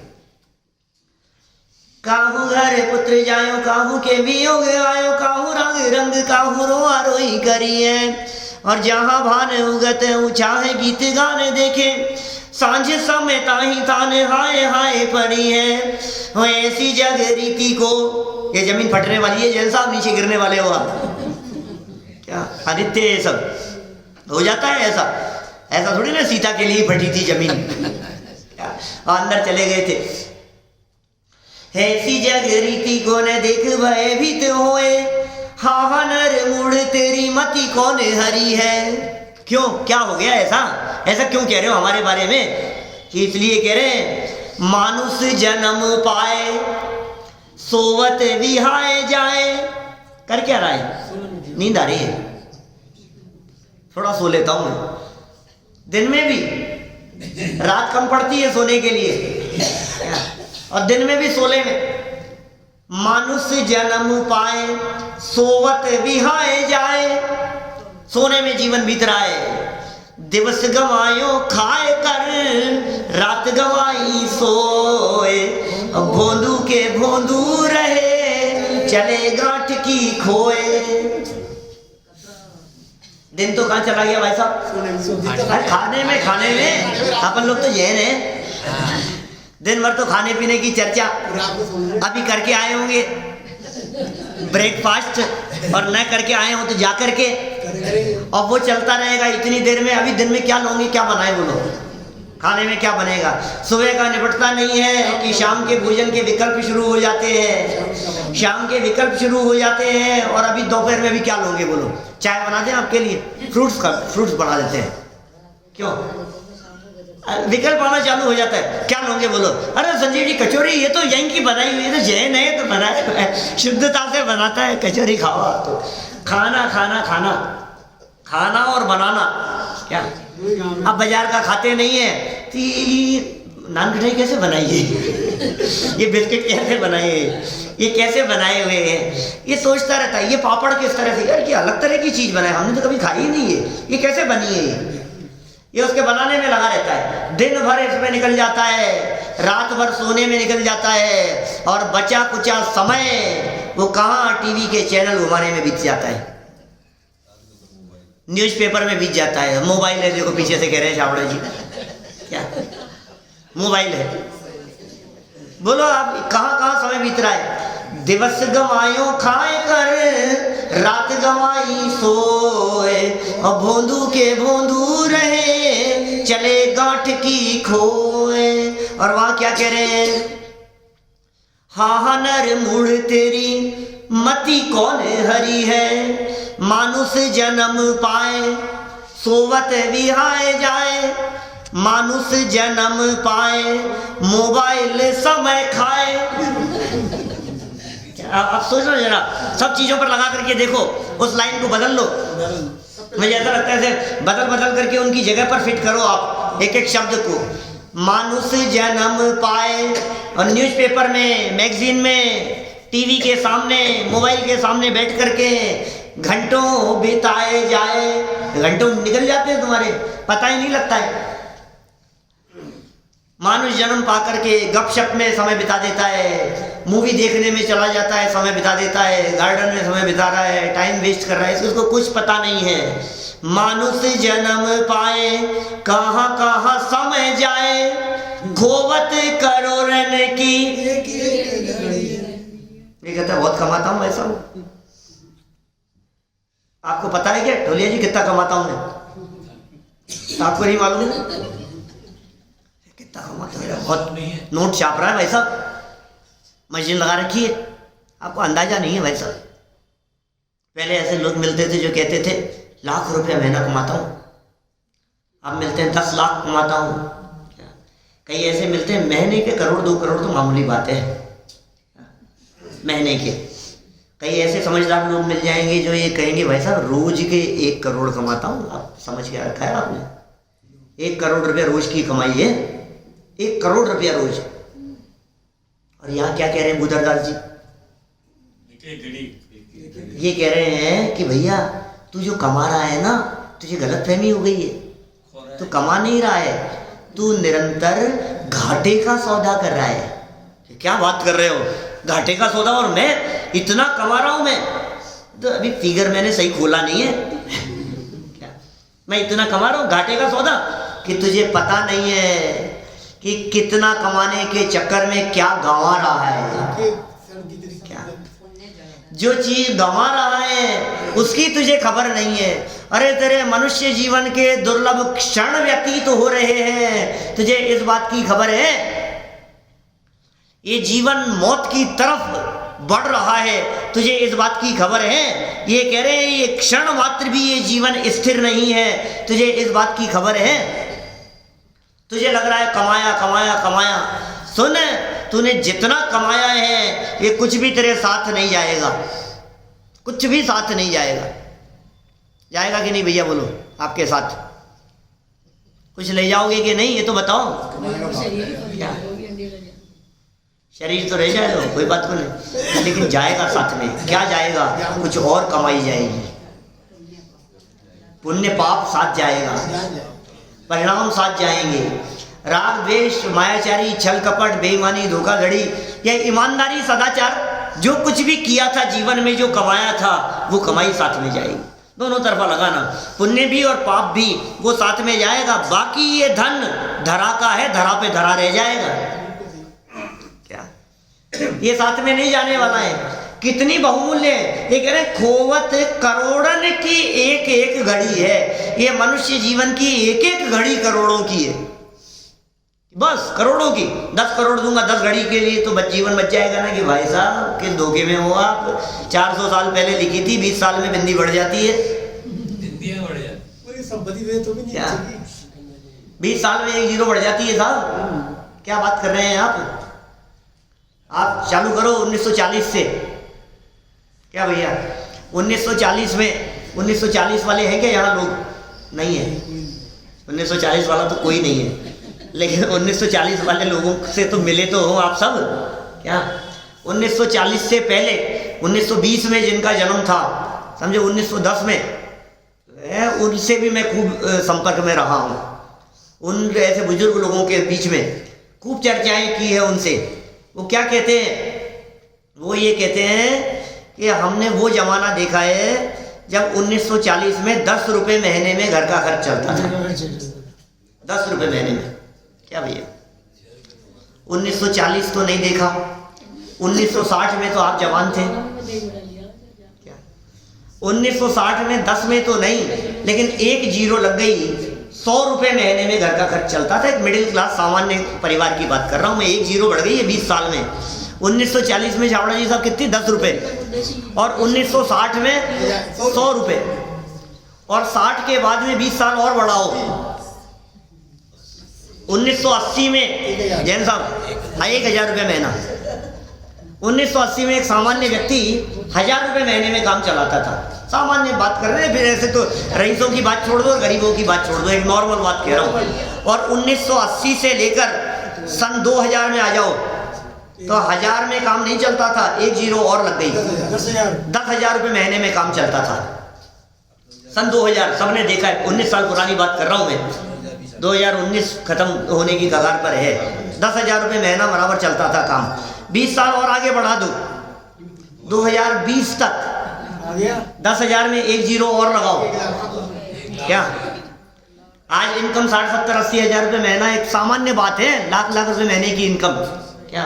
काहू घर पुत्र जायो, काहू के वियोग आयो, काहू रंग रंग काहू रोआ रोई करी है। और जहाँ भान उगत ऊंचा है गीत गाने देखे, सांझ समय ताही तान हाय हाय पड़ी है। वो ऐसी जग रीति को, ये जमीन फटने वाली है, जैन साहब नीचे गिरने वाले हो आप। क्या अनित्य ये सब हो जाता है? ऐसा थोड़ी ना सीता के लिए फटी थी जमीन, अंदर चले गए थे। ऐसी जग रीति को न देख भयभीत होए, हाँ नर मूड तेरी मति कौन हरी है। क्यों, क्या हो गया? ऐसा क्यों कह रहे हो हमारे बारे में? कि इसलिए कह रहे हैं मानुष जन्म पाए सोवत विहाय जाए। कर क्या रहा है? नींद आ रही है, थोड़ा सो लेता हूं। दिन में भी रात कम पड़ती है सोने के लिए, और दिन में भी सोले में। मनुष्य जन्म पाए सोवत विहाय जाए, सोने में जीवन बीत रहा है। दिवस गवायो खाए कर, रात गवाई सोए। भोंदू के भोंदू रहे, चले गांठ की खोए। दिन तो कहाँ चला गया भाई साहब? खाने में अपन लोग तो जैन है, दिन भर तो खाने पीने की चर्चा। अभी करके आए होंगे ब्रेकफास्ट, और न करके आए हो तो जा करके, और वो चलता रहेगा इतनी देर में। अभी दिन में क्या लोगे, क्या बनाए बोलो? खाने में क्या बनेगा? सुबह का निपटता नहीं है कि शाम के भोजन के विकल्प शुरू हो जाते हैं, शाम के विकल्प शुरू हो जाते हैं। और अभी दोपहर में भी क्या लोगे बोलो? चाय बना दें आपके लिए, फ्रूट्स बना देते हैं। क्यों? विकल्प आना चालू हो जाता है। क्या लोगे बोलो? अरे संजीव जी कचौरी, ये तो यहीं की बनाई हुई है, तो जैन है तो बनाए, शुद्धता से बनाता है, कचौरी खाओ आप। तो खाना और बनाना क्या? अब बाजार का खाते नहीं है तो नान मिठाई कैसे बनाई है, ये बिस्किट कैसे बनाए, ये कैसे बनाए हुए हैं, ये सोचता रहता है। ये पापड़ किस तरह से, यार ये अलग तरह की चीज बनाए, हमने तो कभी खाई ही नहीं है, ये कैसे बनी है? ये उसके बनाने में लगा रहता है। दिन भर इसमें निकल जाता है, रात भर सोने में निकल जाता है, और बचा कुचा समय वो कहाँ टीवी के चैनल घुमाने में बीत जाता है, न्यूज़पेपर में बीत जाता है। मोबाइल है, देखो पीछे से कह रहे हैं छावड़ा जी, क्या मोबाइल है? बोलो आप कहाँ कहाँ समय बीत रहा है? दिवस गवायो खाए कर, रात गवाई सोए। और भोंदू के भोंदू रहे, चले गांठ की खोए। और वहां क्या कह रहे हैं? हाँ नर मुड़ तेरी मति कौन हरी है। मानुष जन्म पाए सोवत विहाय जाए, मानुष जन्म पाए मोबाइल समय खाए। आप सोच लो जरा, सब चीजों पर लगा करके देखो, उस लाइन को बदल लो। मुझे ऐसा लगता है बदल करके उनकी जगह पर फिट करो आप एक एक शब्द को। मानुष जन्म पाए, और न्यूज़पेपर में, मैगजीन में, टीवी के सामने, मोबाइल के सामने बैठ करके घंटों बिताए जाए। घंटों निकल जाते हैं तुम्हारे, पता ही नहीं लगता है। मानुष जन्म पाकर के गपशप में समय बिता देता है, मूवी देखने में चला जाता है, समय बिता देता है, गार्डन में समय बिता रहा है, टाइम वेस्ट कर रहा है, इसको कुछ पता नहीं है। मानुष जन्म पाए कहाँ कहाँ समय जाए, खोवत करोड़न की। ये कहता है बहुत कमाता हूँ ऐसा हूँ। आपको पता है क्या ढोलिया जी कितना कमाता हूँ मैं? आपको नहीं मालूम? कितना कमाता है, बहुत नोट छाप रहा है भाई साहब, मशीन लगा रखी है, आपको अंदाजा नहीं है भाई साहब। पहले ऐसे लोग मिलते थे जो कहते थे लाख रुपया महीना कमाता हूँ, अब मिलते हैं 10 लाख कमाता हूँ। कई ऐसे मिलते हैं महीने के 1 करोड़ 2 करोड़ तो मामूली बात है महीने के। कई ऐसे समझदार लोग मिल जाएंगे जो ये कहेंगे भाई साहब रोज के 1 करोड़ कमाता हूँ। आप समझ के रखा है आपने, 1 करोड़ रुपया रोज की कमाई है, 1 करोड़ रुपया रोज। और यहाँ क्या कह रहे हैं बुधरदास जी? ये कह रहे हैं कि भैया तू जो कमा रहा है ना, तुझे गलतफहमी हो गई है, तू कमा नहीं रहा है, तू निरंतर घाटे का सौदा कर रहा है। क्या बात कर रहे हो, घाटे का सौदा? और मैं इतना कमा रहा हूं, मैं तो अभी फिगर मैंने सही खोला नहीं है क्या मैं इतना कमा रहा हूं, घाटे का सौदा? कि तुझे पता नहीं है कि कितना कमाने के चक्कर में क्या गंवा रहा है। क्या जो चीज गंवा रहा है उसकी तुझे खबर नहीं है। अरे तेरे मनुष्य जीवन के दुर्लभ क्षण व्यतीत हो रहे हैं, तुझे इस बात की खबर है? ये जीवन मौत की तरफ बढ़ रहा है, तुझे इस बात की खबर है? ये कह रहे हैं ये क्षण मात्र भी ये जीवन स्थिर नहीं है, तुझे इस बात की खबर है? तुझे लग रहा है कमाया कमाया कमाया, सुन तूने जितना कमाया है ये कुछ भी तेरे साथ नहीं जाएगा, कुछ भी साथ नहीं जाएगा। जाएगा कि नहीं भैया बोलो? आपके साथ कुछ ले जाओगे कि नहीं, ये तो बताओ। क्या शरीर तो रह जाएगा, कोई बात को नहीं, लेकिन जाएगा साथ में। क्या जाएगा? कुछ और कमाई जाएगी, पुण्य पाप साथ जाएगा, परिणाम साथ जाएंगे। राग द्वेष मायाचारी छल कपट बेईमानी धोखाधड़ी, यह ईमानदारी सदाचार जो कुछ भी किया था जीवन में, जो कमाया था वो कमाई साथ में जाएगी। दोनों तरफा लगाना, पुण्य भी और पाप भी वो साथ में जाएगा। बाकी ये धन धरा का है, धरा पे धरा रह जाएगा। क्या ये साथ में नहीं जाने वाला है? कितनी बहुमूल्य है ये, कह रहे खोवत करोड़न की एक एक घड़ी है। ये मनुष्य जीवन की एक एक घड़ी करोड़ों की है, बस करोड़ों की। 10 करोड़ दूंगा 10 घड़ी के लिए तो जीवन बच जाएगा ना? कि भाई साहब किस धोखे में हो आप? 400 साल पहले लिखी थी, 20 साल में बिंदी बढ़ जाती है, पूरी संपत्ति तो भी नहीं चाहिए। 20 साल में 1 जीरो बढ़ जाती है साहब, क्या बात कर रहे हैं आप? आप चालू करो 1940 से। क्या भैया 1940 में 1940 वाले हैं क्या यहाँ लोग? नहीं है, 1940 वाला तो कोई नहीं है, लेकिन 1940 वाले लोगों से तो मिले तो हो आप सब। क्या 1940 से पहले 1920 में जिनका जन्म था, समझे 1910 में, उनसे भी मैं खूब संपर्क में रहा हूँ। उन ऐसे बुजुर्ग लोगों के बीच में खूब चर्चाएं की है उनसे। वो क्या कहते हैं? वो ये कहते हैं कि हमने वो जमाना देखा है जब 1940 में 10 रुपये महीने में घर का खर्च चलता था। 10 रुपये महीने में। क्या भैया 1940 तो नहीं देखा, 1960 में तो आप जवान थे। क्या 1960 में 10 में तो नहीं, लेकिन 1 जीरो लग गई, 100 रुपये महीने में घर का खर्च चलता था। एक मिडिल क्लास सामान्य परिवार की बात कर रहा हूँ मैं। 1 जीरो बढ़ गई है 20 साल में। 1940 में छावड़ा जी साहब कितनी? 10 रुपये। और 1960 में 100 रुपये। और 60 के बाद में 20 साल और बढ़ाओ, 1980 में जैन साहब 1000 रुपये महीना। 1980 में एक सामान्य व्यक्ति 1000 रुपये महीने में काम चलाता था। सामान्य बात कर रहे हैं, फिर ऐसे तो रईसों की बात छोड़ दो और गरीबों की बात छोड़ दो, एक नॉर्मल बात कह रहा हूँ। और 1980 से लेकर सन 2000 में आ जाओ तो 1000 में काम नहीं चलता था, 1 जीरो और लग गई, 10,000 रुपये महीने में काम चलता था। सन 2000 सबने देखा है, 19 साल पुरानी बात कर रहा हूँ मैं। 2019 खत्म होने की कगार पर है। 10,000 रुपये महीना बराबर चलता था काम। 20 साल और आगे बढ़ा दो, 2020 तक 10,000 में 1 जीरो और लगाओ। क्या आज इनकम 60-70-80 हज़ार रुपये महीना एक सामान्य बात है। लाख रुपये महीने की इनकम। क्या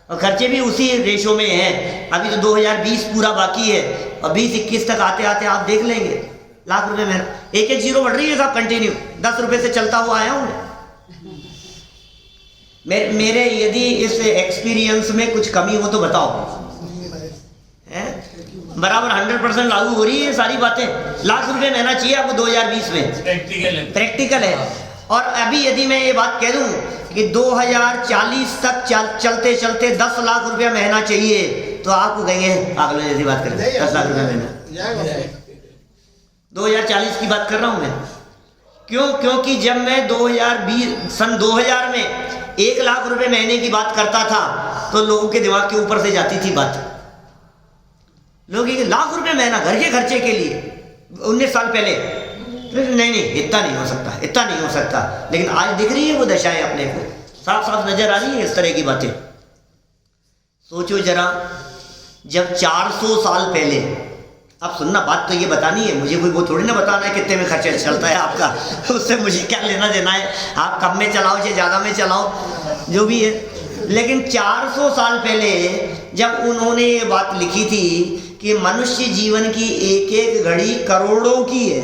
और खर्चे भी उसी रेशो में हैं। अभी तो 2020 पूरा बाकी है और 20-21 तक आते आते आप देख लेंगे लाख रुपए महीना, एक एक जीरो बढ़ रही है साहब कंटिन्यू। 10 रुपए से चलता हुआ आया हूँ मेरे यदि इस एक्सपीरियंस में कुछ कमी हो तो बताओ। हैं? बराबर 100% लागू हो रही है सारी बातें। लाख रुपए महीना चाहिए आपको 2020 में, प्रैक्टिकल है। और अभी यदि मैं ये बात कह दूं कि 2040 तक चलते चलते 10 लाख रुपया महीना चाहिए तो आपको कहेंगे पागल जैसी बात करें। 10 लाख रुपया महीना 2040 की बात कर रहा हूं मैं। क्यों? क्योंकि जब मैं सन 2000 में 1 लाख रुपए महीने की बात करता था तो लोगों के दिमाग के ऊपर से जाती थी बात। लोग ये लाख रुपए महीना घर के खर्चे के लिए 19 साल पहले, नहीं इतना नहीं हो सकता, इतना नहीं हो सकता। लेकिन आज दिख रही है वो दशाएं अपने को, साफ साफ नजर आ रही है इस तरह की बातें। सोचो जरा, जब 400 साल पहले, अब सुनना बात तो ये बतानी है मुझे, कोई वो थोड़ी ना बताना है कितने में खर्चा चलता है आपका, उससे मुझे क्या लेना देना है। आप कम में चलाओ चाहे ज़्यादा में चलाओ, जो भी है। लेकिन 400 साल पहले जब उन्होंने ये बात लिखी थी कि मनुष्य जीवन की एक एक घड़ी करोड़ों की है,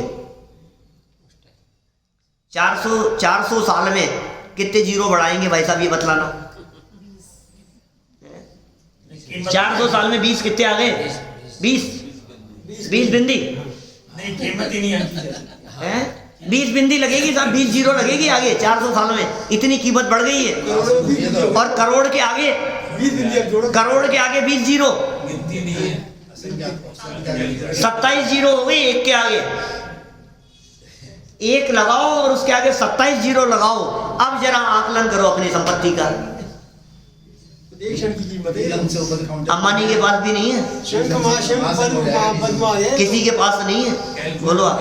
400 साल में कितने जीरो बढ़ाएंगे भाई साहब ये बतलाना। 400 साल में 20 कितने आ गए? 20 बिंदी नहीं, कीमत ही नहीं आती है। 20 बिंदी लगेगी साहब, 20 जीरो लगेगी आगे। 400 साल में इतनी कीमत बढ़ गई है। और करोड़ के आगे 20 जीरो, 27 जीरो हो गई एक के आगे। एक लगाओ और उसके आगे 27 जीरो लगाओ। अब जरा आकलन करो अपनी संपत्ति का। अंबानी के पास भी नहीं है, किसी के पास नहीं है। बोलो आप,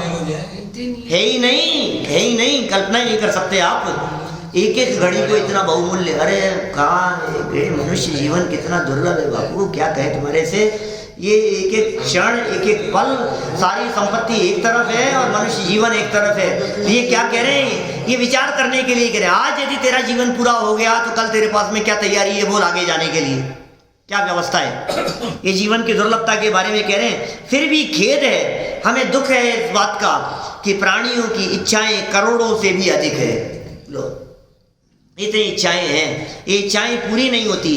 है ही नहीं, कल्पना ही नहीं कर सकते आप। एक एक घड़ी को इतना बहुमूल्य, अरे कहाँ मनुष्य जीवन कितना दुर्लभ है बाबू, क्या कहे तुम्हारे से। ये एक एक क्षण, एक एक पल, सारी संपत्ति एक तरफ है और मनुष्य जीवन एक तरफ है। ये क्या कह रहे हैं? ये विचार करने के लिए कह रहे हैं। आज यदि तेरा जीवन पूरा हो गया तो कल तेरे पास में क्या तैयारी है बोल आगे जाने के लिए, क्या व्यवस्था है। ये जीवन की दुर्लभता के बारे में कह रहे हैं। फिर भी खेद है, हमें दुख है इस बात का कि प्राणियों की इच्छाएं करोड़ों से भी अधिक है। लो, इतनी इच्छाएं हैं, ये इच्छाएं पूरी नहीं होती,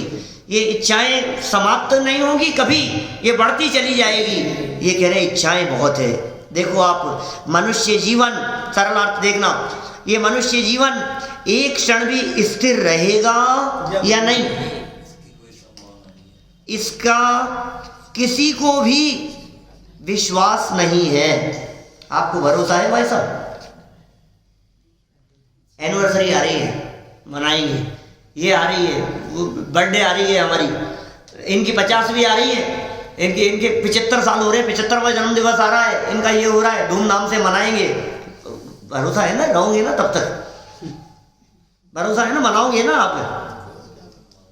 ये इच्छाएं समाप्त नहीं होंगी कभी, ये बढ़ती चली जाएगी। ये कह रहे हैं इच्छाएं बहुत है। देखो आप, मनुष्य जीवन, सरल अर्थ देखना, ये मनुष्य जीवन एक क्षण भी स्थिर रहेगा या नहीं, इसका किसी को भी विश्वास नहीं है। आपको भरोसा है भाई साहब? एनिवर्सरी आ रही है, मनाएंगे, ये आ रही है, वो बर्थडे आ रही है हमारी, इनकी 50वीं आ रही है, इनके 75 साल हो रहे हैं, 75वां जन्म दिवस आ रहा है, इनका ये हो रहा है, धूमधाम से मनाएंगे। भरोसा है ना, रहोगे ना तब तक, भरोसा है ना, मनाओगे ना आप।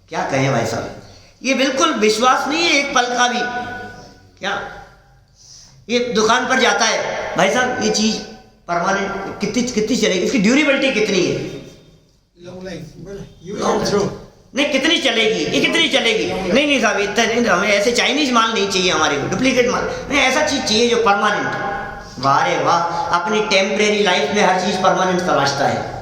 क्या कहें भाई साहब, ये बिल्कुल विश्वास नहीं है एक पल का भी। क्या ये दुकान पर जाता है भाई साहब, ये चीज परमानेंट कितनी चलेगी, इसकी ड्यूरेबिलिटी कितनी है, नहीं कितनी चलेगी, ये कितनी चलेगी, नहीं साहब इतना नहीं, हमें ऐसे चाइनीज माल नहीं चाहिए हमारे को, डुप्लीकेट माल नहीं, ऐसा चीज चाहिए जो परमानेंट। वाह रे वाह, अपनी टेम्परेरी लाइफ में हर चीज परमानेंट तलाशता है।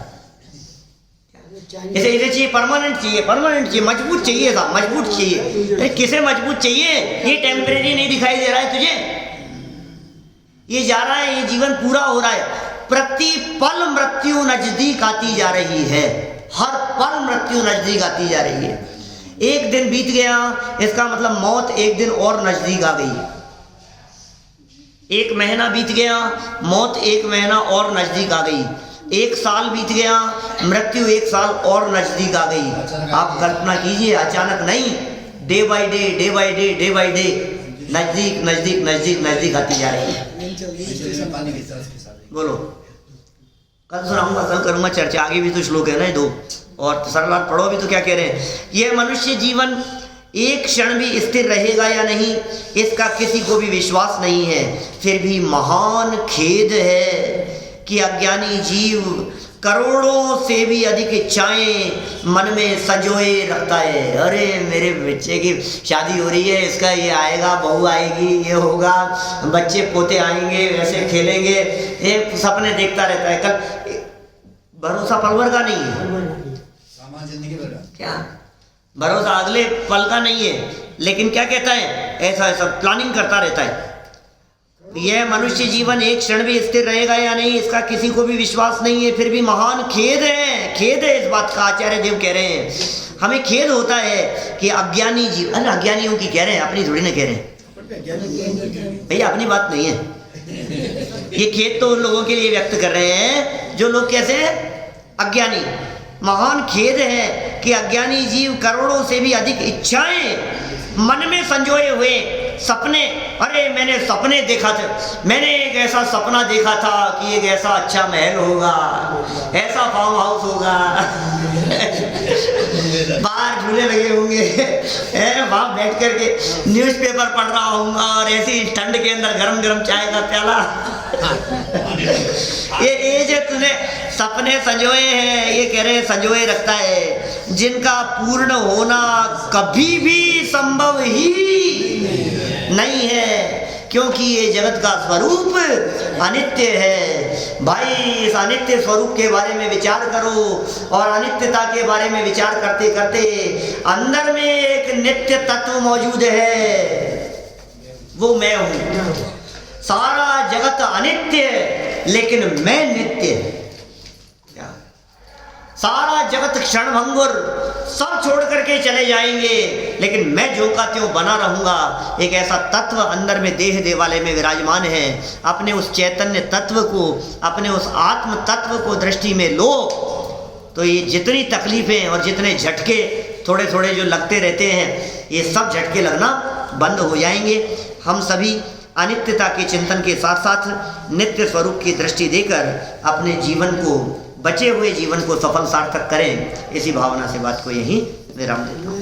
इसे चाहिए परमानेंट चाहिए, मजबूत चाहिए साहब, मजबूत चाहिए। किसे मजबूत चाहिए? ये टेम्परेरी नहीं दिखाई दे रहा है तुझे, ये जा रहा है, ये जीवन पूरा हो रहा है। प्रति पल मृत्यु नजदीक आती जा रही है, हर पल मृत्यु नजदीक आती जा रही है। एक दिन बीत गया, इसका मतलब मौत एक दिन और नजदीक आ गई। एक महीना बीत गया, मौत एक महीना और नजदीक आ गई। एक साल बीत गया, मृत्यु एक साल और नजदीक आ गई। आप कल्पना कीजिए, अचानक नहीं, डे बाय डे नजदीक नजदीक नजदीक नजदीक आती जा रही है। बोलो, कल सुनाऊंगा, कल करूंगा चर्चा, आगे भी तो श्लोक है ना दो, और सरल पढ़ो भी तो क्या कह रहे हैं। यह मनुष्य जीवन एक क्षण भी स्थिर रहेगा या नहीं, इसका किसी को भी विश्वास नहीं है। फिर भी महान खेद है कि अज्ञानी जीव करोड़ों से भी अधिक इच्छाएं मन में संजोए रखता है। अरे मेरे बच्चे की शादी हो रही है, इसका ये आएगा, बहू आएगी, ये होगा, बच्चे पोते आएंगे, वैसे खेलेंगे, ये सपने देखता रहता है। कल भरोसा पलवर का नहीं है, क्या भरोसा अगले पल का नहीं है, लेकिन क्या कहता है, ऐसा ऐसा प्लानिंग करता रहता है। यह मनुष्य जीवन एक क्षण भी स्थिर रहेगा या नहीं, इसका किसी को भी विश्वास नहीं है। फिर भी महान खेद है इस बात का। आचार्य देव कह रहे हैं, हमें खेद होता है कि अज्ञानी जीव, अज्ञानियों की कह रहे हैं, अपनी थोड़ी ना कह रहे हैं भैया, अपनी बात नहीं है। ये खेद तो उन लोगों के लिए व्यक्त कर रहे हैं जो लोग कैसे अज्ञानी। महान खेद है कि अज्ञानी जीव करोड़ों से भी अधिक इच्छाएं मन में संजोए हुए सपने। अरे मैंने सपने देखा था, मैंने एक ऐसा सपना देखा था कि एक ऐसा अच्छा महल होगा, ऐसा फार्म हाउस होगा, बाहर झूले लगे होंगे, वहां बैठ करके न्यूज़पेपर पढ़ रहा हूँगा और ऐसी ठंड के अंदर गरम गरम चाय का प्याला। ये जो तूने सपने संजोए हैं, ये कह रहे संजोए रखता है, जिनका पूर्ण होना कभी भी संभव ही नहीं है, क्योंकि ये जगत का स्वरूप अनित्य है। भाई इस अनित्य स्वरूप के बारे में विचार करो, और अनित्यता के बारे में विचार करते करते अंदर में एक नित्य तत्व मौजूद है, वो मैं हूं। सारा जगत अनित्य लेकिन मैं नित्य। सारा जगत क्षणभंगुर, सब छोड़ करके चले जाएंगे, लेकिन मैं जो का त्यों बना रहूंगा। एक ऐसा तत्व अंदर में देह देवालय में विराजमान है। अपने उस चैतन्य तत्व को, अपने उस आत्म तत्व को दृष्टि में लो, तो ये जितनी तकलीफें और जितने झटके थोड़े थोड़े जो लगते रहते हैं, ये सब झटके लगना बंद हो जाएंगे। हम सभी अनित्यता के चिंतन के साथ साथ नित्य स्वरूप की दृष्टि देकर अपने जीवन को, बचे हुए जीवन को सफल सार्थक करें। इसी भावना से बात को यहीं विराम देता हूँ।